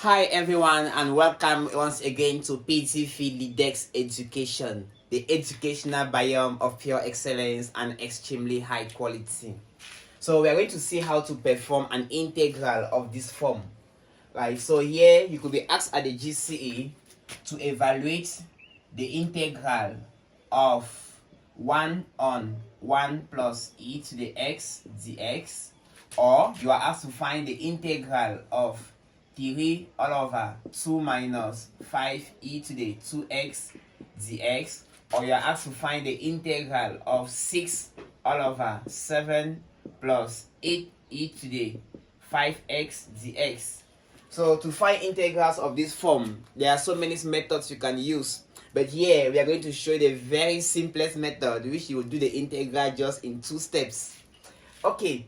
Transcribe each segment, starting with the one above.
Hi everyone and welcome once again to PDV LEADEX Education, the educational biome of pure excellence and extremely high quality. So we are going to see how to perform an integral of this form. Right, so here you could be asked at the GCE to evaluate the integral of 1 on 1 plus e to the x dx, or you are asked to find the integral of 3 all over 2 minus 5e to the 2x dx, or you are asked to find the integral of 6 all over 7 plus 8e to the 5x dx. So to find integrals of this form, there are so many methods you can use. But here we are going to show you the very simplest method, which you will do the integral just in 2 steps. Okay,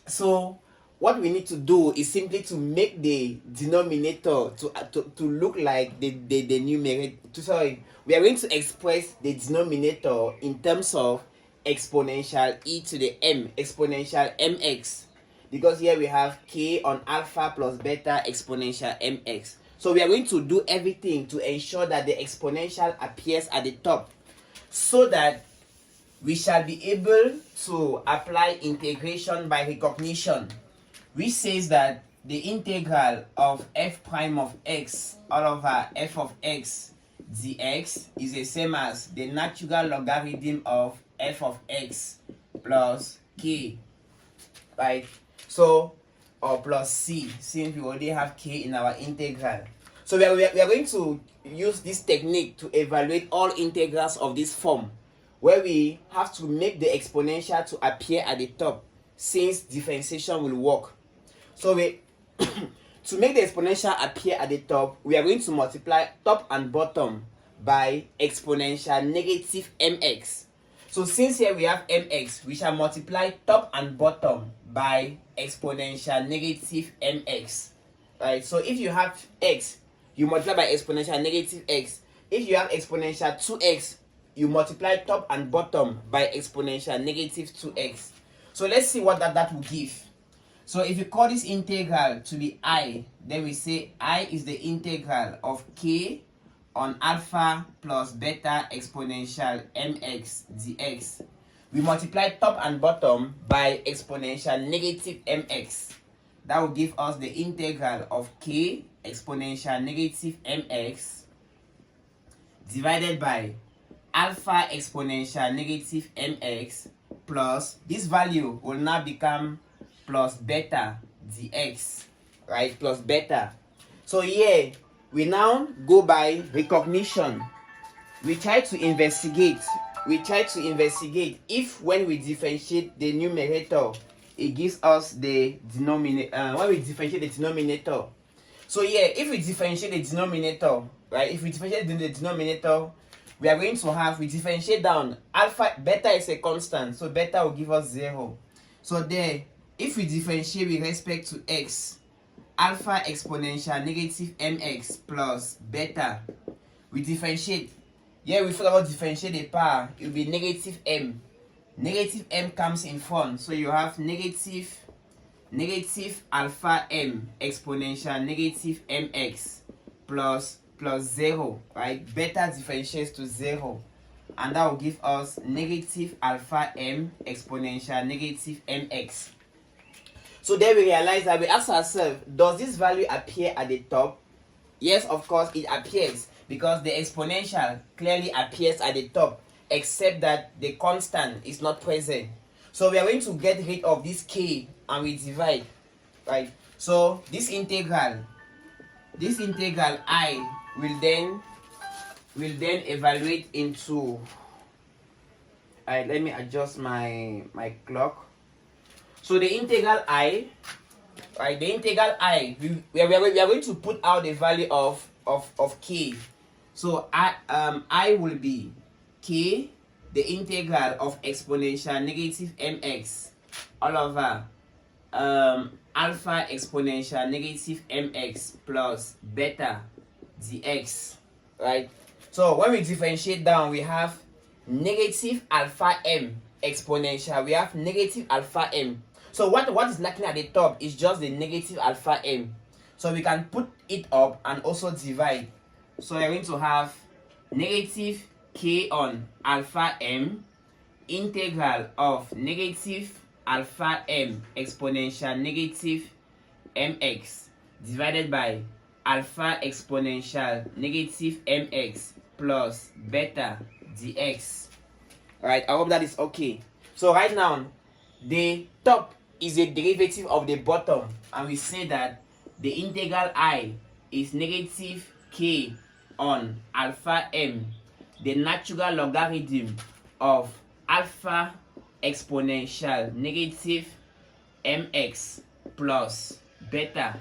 so what we need to do is simply to make the denominator to look like the numerator. Sorry, we are going to express the denominator in terms of exponential e to the m, exponential mx. Because here we have k on alpha plus beta exponential mx. So we are going to do everything to ensure that the exponential appears at the top, so that we shall be able to apply integration by recognition, which says that the integral of f prime of x all over f of x dx is the same as the natural logarithm of f of x plus k, right? So, or plus c, since we already have k in our integral. So we are going to use this technique to evaluate all integrals of this form, where we have to make the exponential to appear at the top, since differentiation will work. So to make the exponential appear at the top, we are going to multiply top and bottom by exponential negative mx. So since here we have mx, we shall multiply top and bottom by exponential negative mx. Right? So if you have x, you multiply by exponential negative x. If you have exponential 2x, you multiply top and bottom by exponential negative 2x. So let's see what that will give. So if you call this integral to be I, then we say I is the integral of k on alpha plus beta exponential mx dx. We multiply top and bottom by exponential negative mx. That will give us the integral of k exponential negative mx divided by alpha exponential negative mx plus, this value will now become plus beta dx, right? Plus beta. So here we now go by recognition. We try to investigate if when we differentiate the numerator, it gives us the denominator. When we differentiate the denominator, so here if we differentiate the denominator, right? If we differentiate the denominator, we are going to have, we differentiate down, alpha, beta is a constant, so beta will give us 0. So there, if we differentiate with respect to x, alpha exponential negative mx plus beta, we differentiate. Here we first of all differentiate the power, it will be negative m. Negative m comes in front, so you have negative alpha m exponential negative mx plus 0, right? Beta differentiates to 0, and that will give us negative alpha m exponential negative mx. So then we realize that we ask ourselves, does this value appear at the top? Yes, of course it appears, because the exponential clearly appears at the top, except that the constant is not present. So we are going to get rid of this k and we divide, right? So this integral I will then evaluate into, let me adjust my clock. So the integral I, right? The integral I, we are going to put out the value of k. So I will be k, the integral of exponential negative mx all over alpha exponential negative mx plus beta dx, right? So when we differentiate down, we have negative alpha m exponential, we have negative alpha m. So what is lacking at the top is just the negative alpha m. So we can put it up and also divide. So we're going to have negative k on alpha m integral of negative alpha m exponential negative mx divided by alpha exponential negative mx plus beta dx. Alright, I hope that is okay. So right now, the top is a derivative of the bottom, and we say that the integral I is negative k on alpha m, the natural logarithm of alpha exponential negative mx plus beta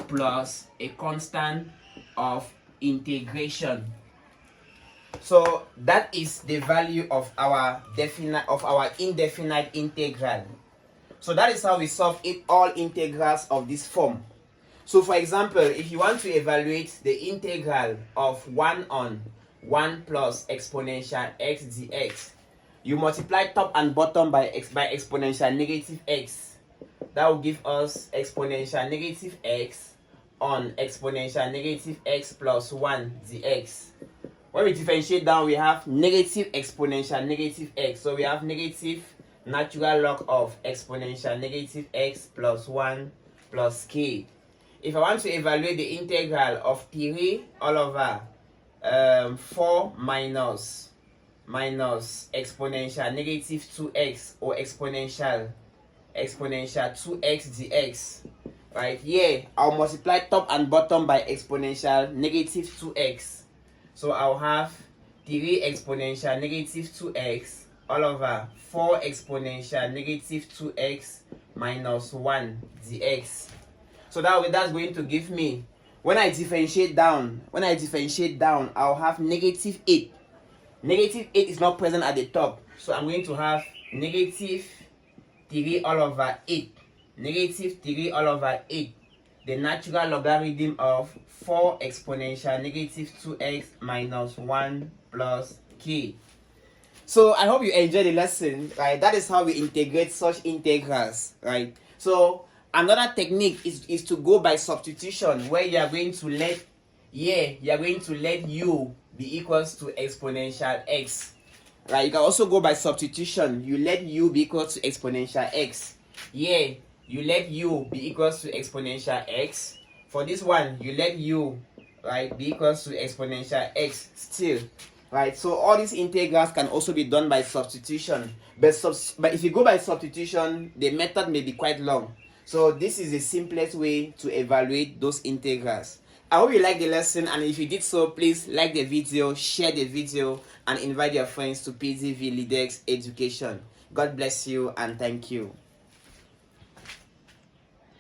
plus a constant of integration. So that is the value of our indefinite integral. So that is how we solve it, all integrals of this form. So for example, if you want to evaluate the integral of 1 on 1 plus exponential x dx, you multiply top and bottom by exponential negative x. That will give us exponential negative x on exponential negative x plus 1 dx. When we differentiate down, we have negative exponential negative x. So we have negative natural log of exponential negative x plus 1 plus k. If I want to evaluate the integral of 3 all over 4 minus exponential negative 2x or exponential 2x dx, right here I'll multiply top and bottom by exponential negative 2x. So I'll have 3 exponential negative 2x all over 4 exponential negative 2x minus 1 dx. So that's going to give me, when I differentiate down, I'll have negative 8. Negative 8 is not present at the top. So I'm going to have negative 3 all over 8. Negative 3 all over 8. The natural logarithm of 4 exponential negative 2x minus 1 plus k. So I hope you enjoyed the lesson, right? That is how we integrate such integrals, right? So another technique is to go by substitution, where you are going to let u be equals to exponential x, right? You can also go by substitution. You let u be equal to exponential x. Yeah, you let u be equals to exponential x. For this one, you let u, right, be equals to exponential x still, right? So all these integrals can also be done by substitution. But if you go by substitution, the method may be quite long. So this is the simplest way to evaluate those integrals. I hope you liked the lesson, and if you did so, please like the video, share the video, and invite your friends to PDV LEADEX Education. God bless you and thank you.